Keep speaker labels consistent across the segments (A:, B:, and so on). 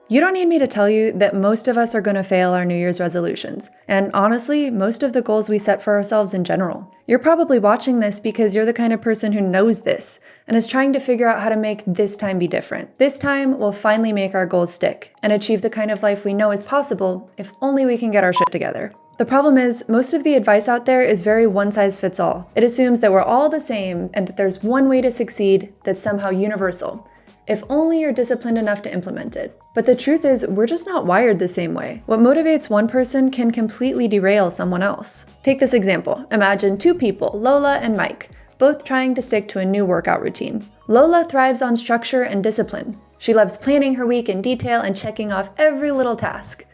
A: You don't need me to tell you that most of us are going to fail our New Year's resolutions, and honestly, most of the goals we set for ourselves in general. You're probably watching this because you're the kind of person who knows this and is trying to figure out how to make this time be different. This time will finally make our goals stick and achieve the kind of life we know is possible if only we can get our shit together. The problem is, most of the advice out there is very one-size-fits-all. It assumes that we're all the same and that there's one way to succeed that's somehow universal, if only you're disciplined enough to implement it. But the truth is, we're just not wired the same way. What motivates one person can completely derail someone else. Take this example. Imagine two people, Lola and Mike, both trying to stick to a new workout routine. Lola thrives on structure and discipline. She loves planning her week in detail and checking off every little task.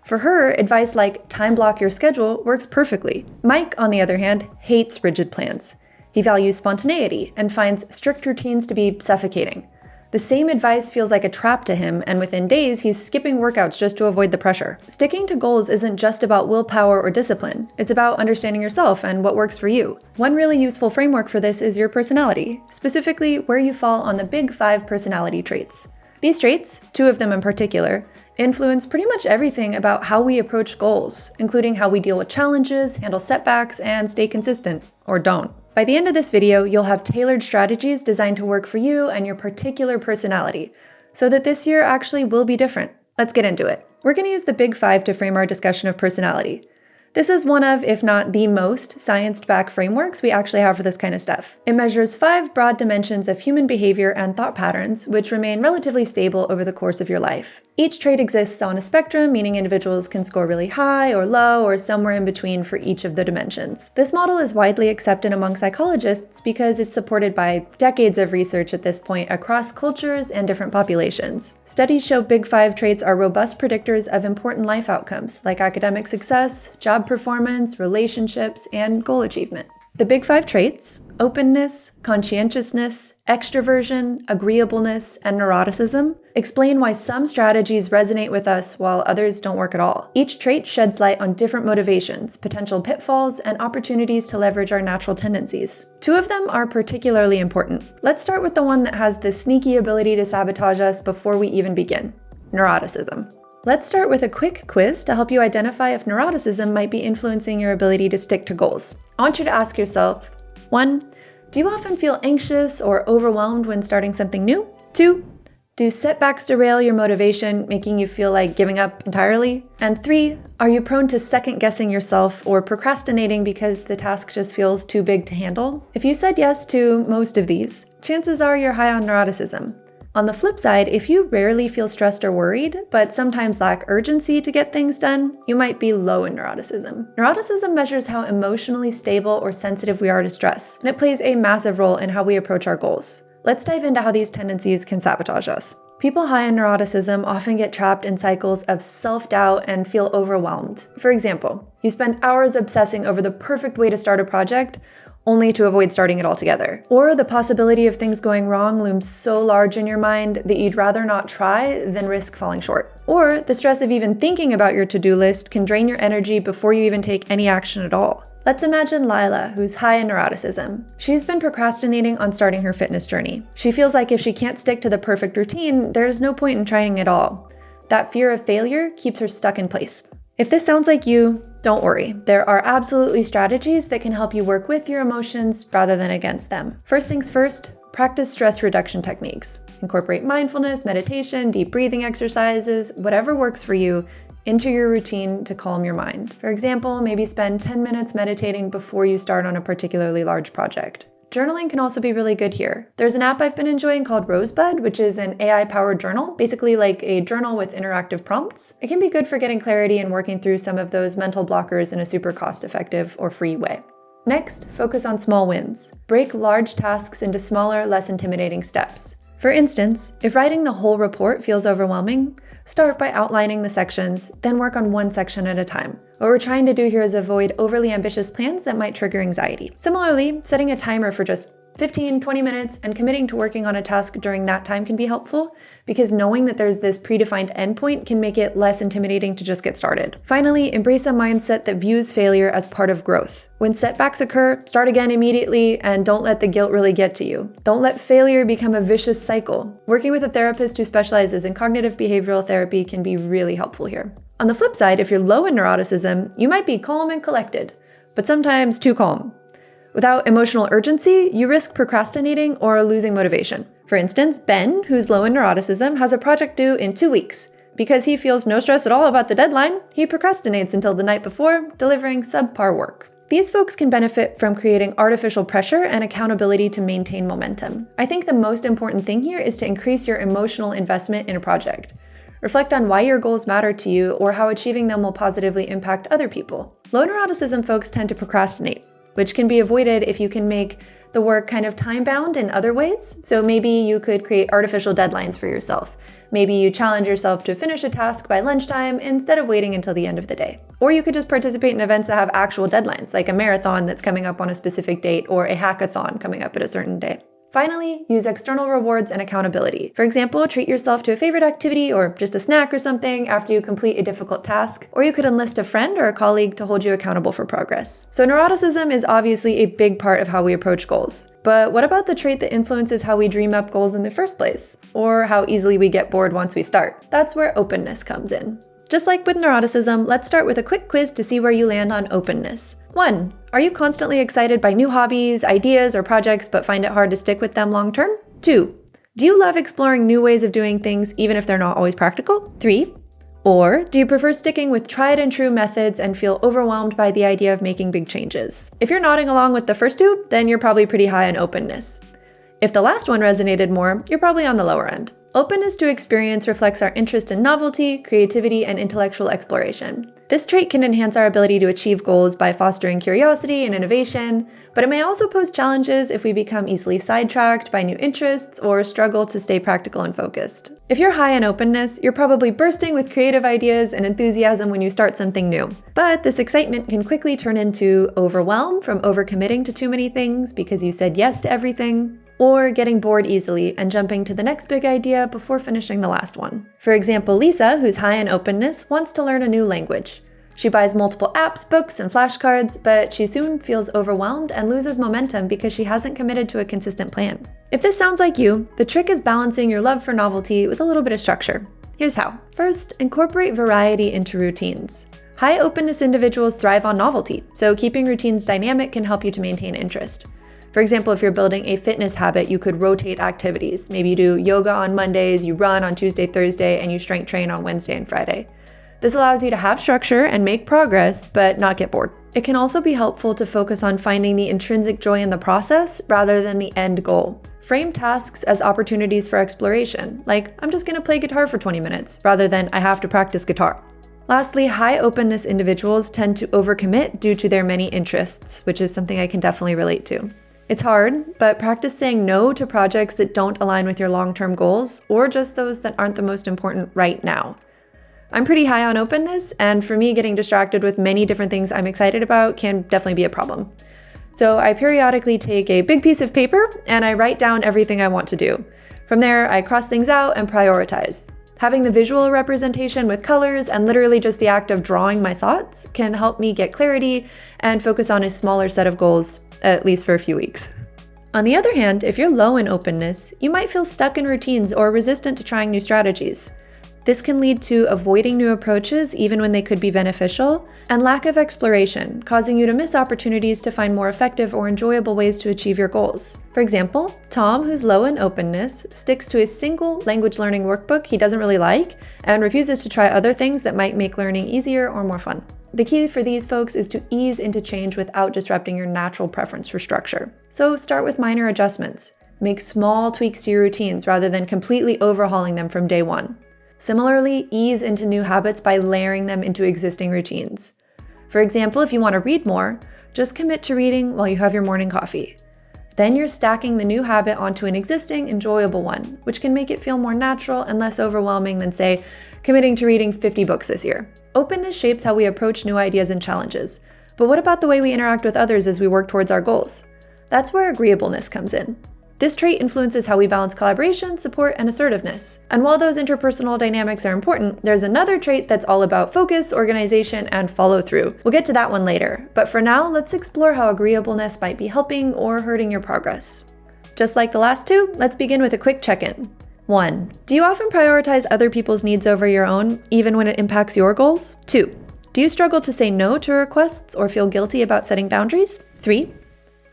A: For her, advice like time block your schedule works perfectly. Mike, on the other hand, hates rigid plans. He values spontaneity and finds strict routines to be suffocating. The same advice feels like a trap to him, and within days, he's skipping workouts just to avoid the pressure. Sticking to goals isn't just about willpower or discipline. It's about understanding yourself and what works for you. One really useful framework for this is your personality, specifically where you fall on the big 5 personality traits. These traits, 2 of them in particular, influence pretty much everything about how we approach goals, including how we deal with challenges, handle setbacks, and stay consistent, or don't. By the end of this video, you'll have tailored strategies designed to work for you and your particular personality, so that this year actually will be different. Let's get into it. We're going to use the Big 5 to frame our discussion of personality. This is one of, if not the most, science-backed frameworks we actually have for this kind of stuff. It measures 5 broad dimensions of human behavior and thought patterns, which remain relatively stable over the course of your life. Each trait exists on a spectrum, meaning individuals can score really high or low or somewhere in between for each of the dimensions. This model is widely accepted among psychologists because it's supported by decades of research at this point across cultures and different populations. Studies show Big 5 traits are robust predictors of important life outcomes like academic success, job performance, relationships, and goal achievement. The Big 5 traits, openness, conscientiousness, extraversion, agreeableness, and neuroticism, explain why some strategies resonate with us while others don't work at all. Each trait sheds light on different motivations, potential pitfalls, and opportunities to leverage our natural tendencies. 2 of them are particularly important. Let's start with the one that has the sneaky ability to sabotage us before we even begin: neuroticism. Let's start with a quick quiz to help you identify if neuroticism might be influencing your ability to stick to goals. I want you to ask yourself, 1, do you often feel anxious or overwhelmed when starting something new? 2, do setbacks derail your motivation, making you feel like giving up entirely? And 3, are you prone to second-guessing yourself or procrastinating because the task just feels too big to handle? If you said yes to most of these, chances are you're high on neuroticism. On the flip side, if you rarely feel stressed or worried, but sometimes lack urgency to get things done, you might be low in neuroticism. Neuroticism measures how emotionally stable or sensitive we are to stress, and it plays a massive role in how we approach our goals. Let's dive into how these tendencies can sabotage us. People high in neuroticism often get trapped in cycles of self-doubt and feel overwhelmed. For example, you spend hours obsessing over the perfect way to start a project, only to avoid starting it altogether. Or the possibility of things going wrong looms so large in your mind that you'd rather not try than risk falling short. Or the stress of even thinking about your to-do list can drain your energy before you even take any action at all. Let's imagine Lila, who's high in neuroticism. She's been procrastinating on starting her fitness journey. She feels like if she can't stick to the perfect routine, there's no point in trying at all. That fear of failure keeps her stuck in place. If this sounds like you, don't worry. There are absolutely strategies that can help you work with your emotions rather than against them. First things first, practice stress reduction techniques. Incorporate mindfulness, meditation, deep breathing exercises, whatever works for you, into your routine to calm your mind. For example, maybe spend 10 minutes meditating before you start on a particularly large project. Journaling can also be really good here. There's an app I've been enjoying called Rosebud, which is an AI-powered journal, basically like a journal with interactive prompts. It can be good for getting clarity and working through some of those mental blockers in a super cost-effective or free way. Next, focus on small wins. Break large tasks into smaller, less intimidating steps. For instance, if writing the whole report feels overwhelming, start by outlining the sections, then work on one section at a time. What we're trying to do here is avoid overly ambitious plans that might trigger anxiety. Similarly, setting a timer for just 15, 20 minutes and committing to working on a task during that time can be helpful, because knowing that there's this predefined endpoint can make it less intimidating to just get started. Finally, embrace a mindset that views failure as part of growth. When setbacks occur, start again immediately and don't let the guilt really get to you. Don't let failure become a vicious cycle. Working with a therapist who specializes in cognitive behavioral therapy can be really helpful here. On the flip side, if you're low in neuroticism, you might be calm and collected, but sometimes too calm. Without emotional urgency, you risk procrastinating or losing motivation. For instance, Ben, who's low in neuroticism, has a project due in 2 weeks. Because he feels no stress at all about the deadline, he procrastinates until the night before, delivering subpar work. These folks can benefit from creating artificial pressure and accountability to maintain momentum. I think the most important thing here is to increase your emotional investment in a project. Reflect on why your goals matter to you or how achieving them will positively impact other people. Low neuroticism folks tend to procrastinate, which can be avoided if you can make the work kind of time-bound in other ways. So maybe you could create artificial deadlines for yourself. Maybe you challenge yourself to finish a task by lunchtime instead of waiting until the end of the day. Or you could just participate in events that have actual deadlines, like a marathon that's coming up on a specific date or a hackathon coming up at a certain day. Finally, use external rewards and accountability. For example, treat yourself to a favorite activity or just a snack or something after you complete a difficult task. Or you could enlist a friend or a colleague to hold you accountable for progress. So neuroticism is obviously a big part of how we approach goals. But what about the trait that influences how we dream up goals in the first place? Or how easily we get bored once we start? That's where openness comes in. Just like with neuroticism, let's start with a quick quiz to see where you land on openness. 1. Are you constantly excited by new hobbies, ideas, or projects but find it hard to stick with them long term? 2. Do you love exploring new ways of doing things even if they're not always practical? 3. Or do you prefer sticking with tried and true methods and feel overwhelmed by the idea of making big changes? If you're nodding along with the first two, then you're probably pretty high on openness. If the last one resonated more, you're probably on the lower end. Openness to experience reflects our interest in novelty, creativity, and intellectual exploration. This trait can enhance our ability to achieve goals by fostering curiosity and innovation, but it may also pose challenges if we become easily sidetracked by new interests or struggle to stay practical and focused. If you're high in openness, you're probably bursting with creative ideas and enthusiasm when you start something new. But this excitement can quickly turn into overwhelm from overcommitting to too many things because you said yes to everything, or getting bored easily and jumping to the next big idea before finishing the last one. For example, Lisa, who's high in openness, wants to learn a new language. She buys multiple apps, books, and flashcards, but she soon feels overwhelmed and loses momentum because she hasn't committed to a consistent plan. If this sounds like you, the trick is balancing your love for novelty with a little bit of structure. Here's how. First, incorporate variety into routines. High openness individuals thrive on novelty, so keeping routines dynamic can help you to maintain interest. For example, if you're building a fitness habit, you could rotate activities. Maybe you do yoga on Mondays, you run on Tuesday, Thursday, and you strength train on Wednesday and Friday. This allows you to have structure and make progress, but not get bored. It can also be helpful to focus on finding the intrinsic joy in the process rather than the end goal. Frame tasks as opportunities for exploration, like I'm just going to play guitar for 20 minutes, rather than I have to practice guitar. Lastly, high openness individuals tend to overcommit due to their many interests, which is something I can definitely relate to. It's hard, but practice saying no to projects that don't align with your long-term goals, or just those that aren't the most important right now. I'm pretty high on openness, and for me, getting distracted with many different things I'm excited about can definitely be a problem. So I periodically take a big piece of paper and I write down everything I want to do. From there, I cross things out and prioritize. Having the visual representation with colors and literally just the act of drawing my thoughts can help me get clarity and focus on a smaller set of goals, at least for a few weeks. On the other hand, if you're low in openness, you might feel stuck in routines or resistant to trying new strategies. This can lead to avoiding new approaches even when they could be beneficial, and lack of exploration, causing you to miss opportunities to find more effective or enjoyable ways to achieve your goals. For example, Tom, who's low in openness, sticks to a single language learning workbook he doesn't really like and refuses to try other things that might make learning easier or more fun. The key for these folks is to ease into change without disrupting your natural preference for structure. So start with minor adjustments. Make small tweaks to your routines rather than completely overhauling them from day one. Similarly, ease into new habits by layering them into existing routines. For example, if you want to read more, just commit to reading while you have your morning coffee. Then you're stacking the new habit onto an existing, enjoyable one, which can make it feel more natural and less overwhelming than, say, committing to reading 50 books this year. Openness shapes how we approach new ideas and challenges. But what about the way we interact with others as we work towards our goals? That's where agreeableness comes in. This trait influences how we balance collaboration, support, and assertiveness. And while those interpersonal dynamics are important, there's another trait that's all about focus, organization, and follow-through. We'll get to that one later, but for now, let's explore how agreeableness might be helping or hurting your progress. Just like the last two, let's begin with a quick check-in. 1. Do you often prioritize other people's needs over your own, even when it impacts your goals? 2. Do you struggle to say no to requests or feel guilty about setting boundaries? 3.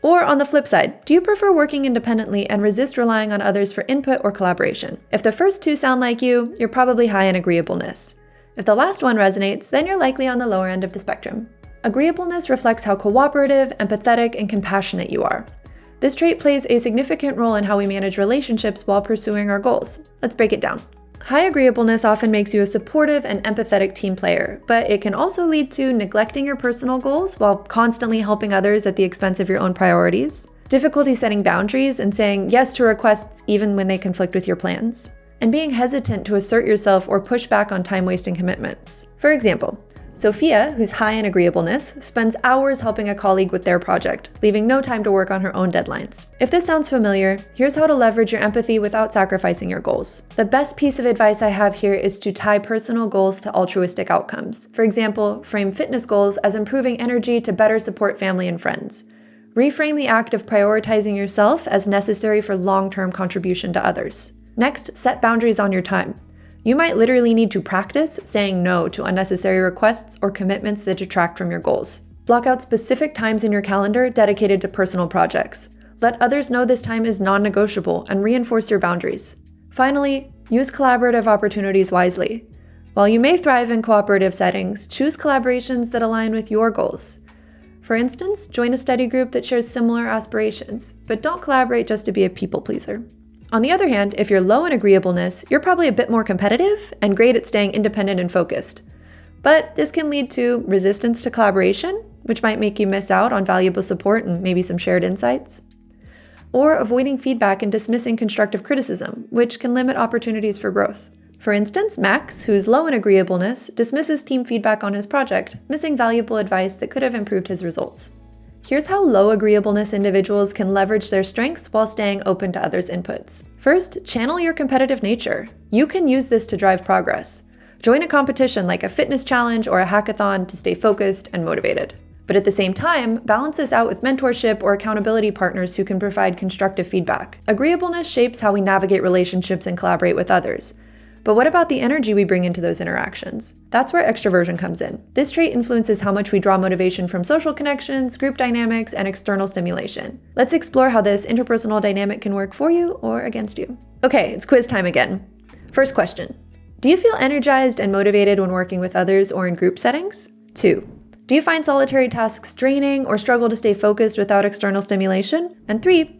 A: Or on the flip side, do you prefer working independently and resist relying on others for input or collaboration? If the first two sound like you, you're probably high in agreeableness. If the last one resonates, then you're likely on the lower end of the spectrum. Agreeableness reflects how cooperative, empathetic, and compassionate you are. This trait plays a significant role in how we manage relationships while pursuing our goals. Let's break it down. High agreeableness often makes you a supportive and empathetic team player, but it can also lead to neglecting your personal goals while constantly helping others at the expense of your own priorities, difficulty setting boundaries and saying yes to requests even when they conflict with your plans, and being hesitant to assert yourself or push back on time-wasting commitments. For example, Sophia, who's high in agreeableness, spends hours helping a colleague with their project, leaving no time to work on her own deadlines. If this sounds familiar, here's how to leverage your empathy without sacrificing your goals. The best piece of advice I have here is to tie personal goals to altruistic outcomes. For example, frame fitness goals as improving energy to better support family and friends. Reframe the act of prioritizing yourself as necessary for long-term contribution to others. Next, set boundaries on your time. You might literally need to practice saying no to unnecessary requests or commitments that detract from your goals. Block out specific times in your calendar dedicated to personal projects. Let others know this time is non-negotiable and reinforce your boundaries. Finally, use collaborative opportunities wisely. While you may thrive in cooperative settings, choose collaborations that align with your goals. For instance, join a study group that shares similar aspirations, but don't collaborate just to be a people pleaser. On the other hand, if you're low in agreeableness, you're probably a bit more competitive and great at staying independent and focused. But this can lead to resistance to collaboration, which might make you miss out on valuable support and maybe some shared insights. Or avoiding feedback and dismissing constructive criticism, which can limit opportunities for growth. For instance, Max, who's low in agreeableness, dismisses team feedback on his project, missing valuable advice that could have improved his results. Here's how low agreeableness individuals can leverage their strengths while staying open to others' inputs. First, channel your competitive nature. You can use this to drive progress. Join a competition like a fitness challenge or a hackathon to stay focused and motivated. But at the same time, balance this out with mentorship or accountability partners who can provide constructive feedback. Agreeableness shapes how we navigate relationships and collaborate with others. But what about the energy we bring into those interactions? That's where extraversion comes in. This trait influences how much we draw motivation from social connections, group dynamics, and external stimulation. Let's explore how this interpersonal dynamic can work for you or against you. Okay, it's quiz time again. First question. Do you feel energized and motivated when working with others or in group settings? 2. Do you find solitary tasks draining or struggle to stay focused without external stimulation? And 3.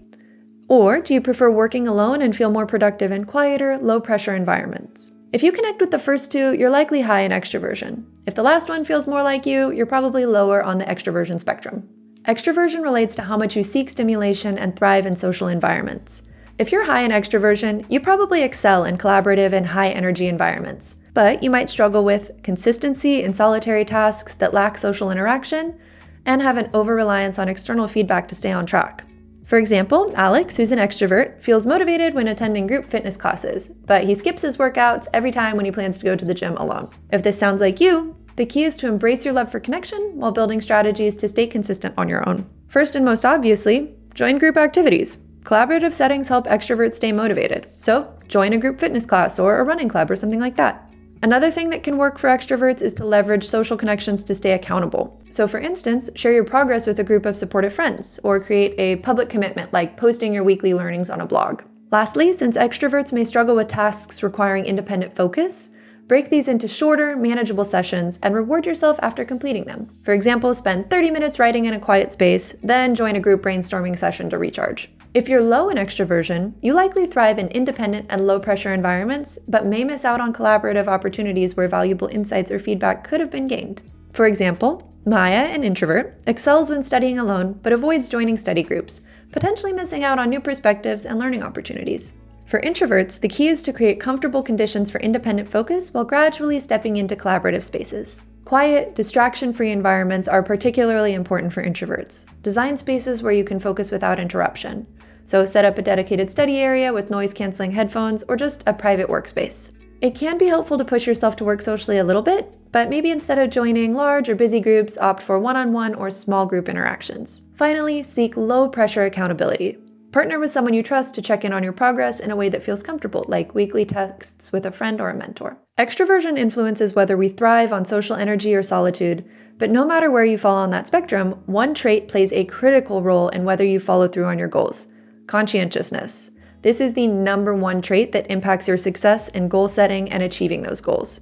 A: Or do you prefer working alone and feel more productive in quieter, low-pressure environments? If you connect with the first two, you're likely high in extraversion. If the last one feels more like you, you're probably lower on the extraversion spectrum. Extraversion relates to how much you seek stimulation and thrive in social environments. If you're high in extraversion, you probably excel in collaborative and high-energy environments. But you might struggle with consistency in solitary tasks that lack social interaction and have an over-reliance on external feedback to stay on track. For example, Alex, who's an extrovert, feels motivated when attending group fitness classes, but he skips his workouts every time when he plans to go to the gym alone. If this sounds like you, the key is to embrace your love for connection while building strategies to stay consistent on your own. First and most obviously, join group activities. Collaborative settings help extroverts stay motivated, so join a group fitness class or a running club or something like that. Another thing that can work for extroverts is to leverage social connections to stay accountable. So for instance, share your progress with a group of supportive friends, or create a public commitment like posting your weekly learnings on a blog. Lastly, since extroverts may struggle with tasks requiring independent focus, break these into shorter, manageable sessions and reward yourself after completing them. For example, spend 30 minutes writing in a quiet space, then join a group brainstorming session to recharge. If you're low in extraversion, you likely thrive in independent and low-pressure environments, but may miss out on collaborative opportunities where valuable insights or feedback could have been gained. For example, Maya, an introvert, excels when studying alone, but avoids joining study groups, potentially missing out on new perspectives and learning opportunities. For introverts, the key is to create comfortable conditions for independent focus while gradually stepping into collaborative spaces. Quiet, distraction-free environments are particularly important for introverts. Design spaces where you can focus without interruption. So set up a dedicated study area with noise-canceling headphones or just a private workspace. It can be helpful to push yourself to work socially a little bit, but maybe instead of joining large or busy groups, opt for one-on-one or small group interactions. Finally, seek low-pressure accountability. Partner with someone you trust to check in on your progress in a way that feels comfortable, like weekly texts with a friend or a mentor. Extraversion influences whether we thrive on social energy or solitude, but no matter where you fall on that spectrum, one trait plays a critical role in whether you follow through on your goals: conscientiousness. This is the number one trait that impacts your success in goal setting and achieving those goals.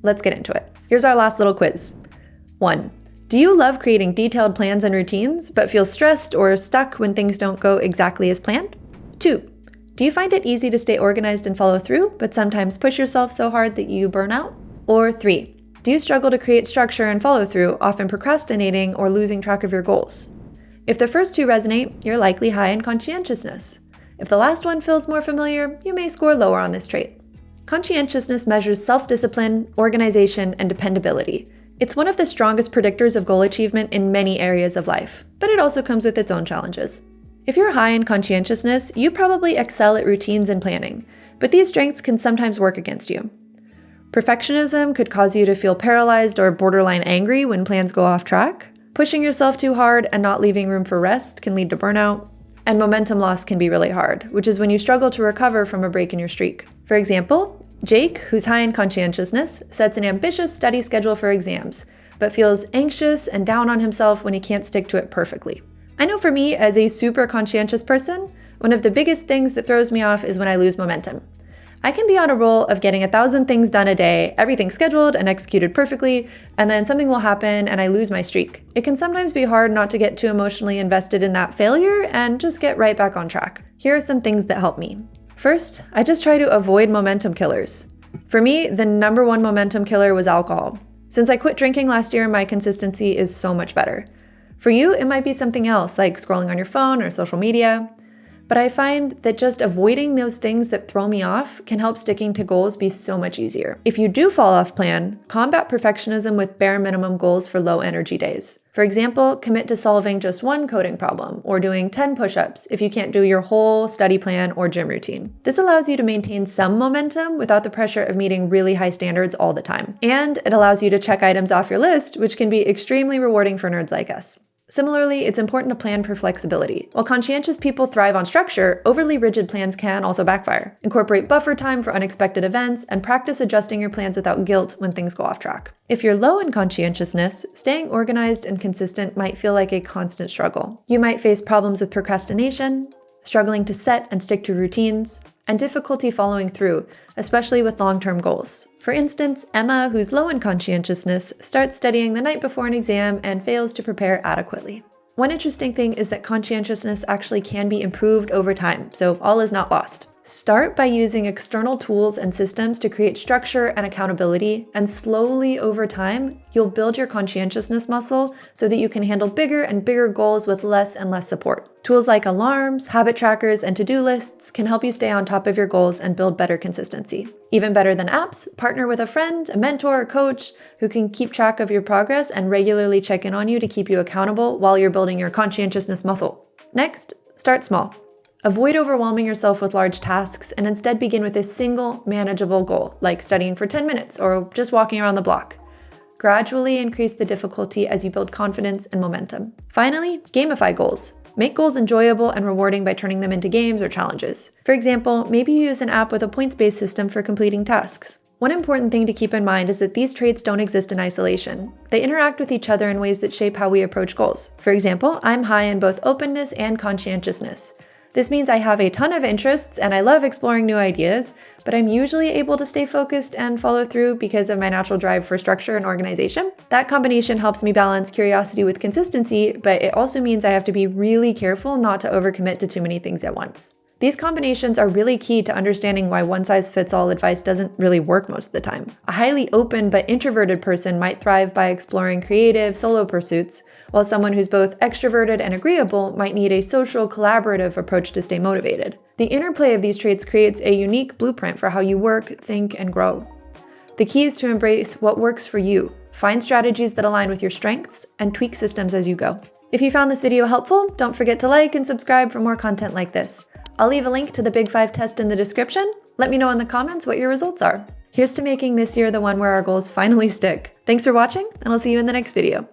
A: Let's get into it. Here's our last little quiz. 1. Do you love creating detailed plans and routines, but feel stressed or stuck when things don't go exactly as planned? 2. Do you find it easy to stay organized and follow through, but sometimes push yourself so hard that you burn out? Or 3. Do you struggle to create structure and follow through, often procrastinating or losing track of your goals? If the first two resonate, you're likely high in conscientiousness. If the last one feels more familiar, you may score lower on this trait. Conscientiousness measures self-discipline, organization, and dependability. It's one of the strongest predictors of goal achievement in many areas of life, but it also comes with its own challenges. If you're high in conscientiousness, you probably excel at routines and planning, but these strengths can sometimes work against you. Perfectionism could cause you to feel paralyzed or borderline angry when plans go off track. Pushing yourself too hard and not leaving room for rest can lead to burnout. And momentum loss can be really hard, which is when you struggle to recover from a break in your streak. For example, Jake, who's high in conscientiousness, sets an ambitious study schedule for exams, but feels anxious and down on himself when he can't stick to it perfectly. I know for me, as a super conscientious person, one of the biggest things that throws me off is when I lose momentum. I can be on a roll of getting 1,000 things done a day, everything scheduled and executed perfectly, and then something will happen and I lose my streak. It can sometimes be hard not to get too emotionally invested in that failure and just get right back on track. Here are some things that help me. First, I just try to avoid momentum killers. For me, the number one momentum killer was alcohol. Since I quit drinking last year, my consistency is so much better. For you, it might be something else, like scrolling on your phone or social media. But I find that just avoiding those things that throw me off can help sticking to goals be so much easier. If you do fall off plan, combat perfectionism with bare minimum goals for low energy days. For example, commit to solving just one coding problem or doing 10 push-ups if you can't do your whole study plan or gym routine. This allows you to maintain some momentum without the pressure of meeting really high standards all the time. And it allows you to check items off your list, which can be extremely rewarding for nerds like us. Similarly, it's important to plan for flexibility. While conscientious people thrive on structure, overly rigid plans can also backfire. Incorporate buffer time for unexpected events and practice adjusting your plans without guilt when things go off track. If you're low in conscientiousness, staying organized and consistent might feel like a constant struggle. You might face problems with procrastination, struggling to set and stick to routines, and difficulty following through, especially with long-term goals. For instance, Emma, who's low in conscientiousness, starts studying the night before an exam and fails to prepare adequately. One interesting thing is that conscientiousness actually can be improved over time, so all is not lost. Start by using external tools and systems to create structure and accountability, and slowly over time, you'll build your conscientiousness muscle so that you can handle bigger and bigger goals with less and less support. Tools like alarms, habit trackers, and to-do lists can help you stay on top of your goals and build better consistency. Even better than apps, partner with a friend, a mentor, or coach who can keep track of your progress and regularly check in on you to keep you accountable while you're building your conscientiousness muscle. Next, start small. Avoid overwhelming yourself with large tasks and instead begin with a single manageable goal, like studying for 10 minutes or just walking around the block. Gradually increase the difficulty as you build confidence and momentum. Finally, gamify goals. Make goals enjoyable and rewarding by turning them into games or challenges. For example, maybe you use an app with a points-based system for completing tasks. One important thing to keep in mind is that these traits don't exist in isolation. They interact with each other in ways that shape how we approach goals. For example, I'm high in both openness and conscientiousness. This means I have a ton of interests and I love exploring new ideas, but I'm usually able to stay focused and follow through because of my natural drive for structure and organization. That combination helps me balance curiosity with consistency, but it also means I have to be really careful not to overcommit to too many things at once. These combinations are really key to understanding why one-size-fits-all advice doesn't really work most of the time. A highly open but introverted person might thrive by exploring creative, solo pursuits, while someone who's both extroverted and agreeable might need a social, collaborative approach to stay motivated. The interplay of these traits creates a unique blueprint for how you work, think, and grow. The key is to embrace what works for you. find strategies that align with your strengths, and tweak systems as you go. If you found this video helpful, don't forget to like and subscribe for more content like this. I'll leave a link to the Big 5 test in the description. Let me know in the comments what your results are. Here's to making this year the one where our goals finally stick. Thanks for watching, and I'll see you in the next video.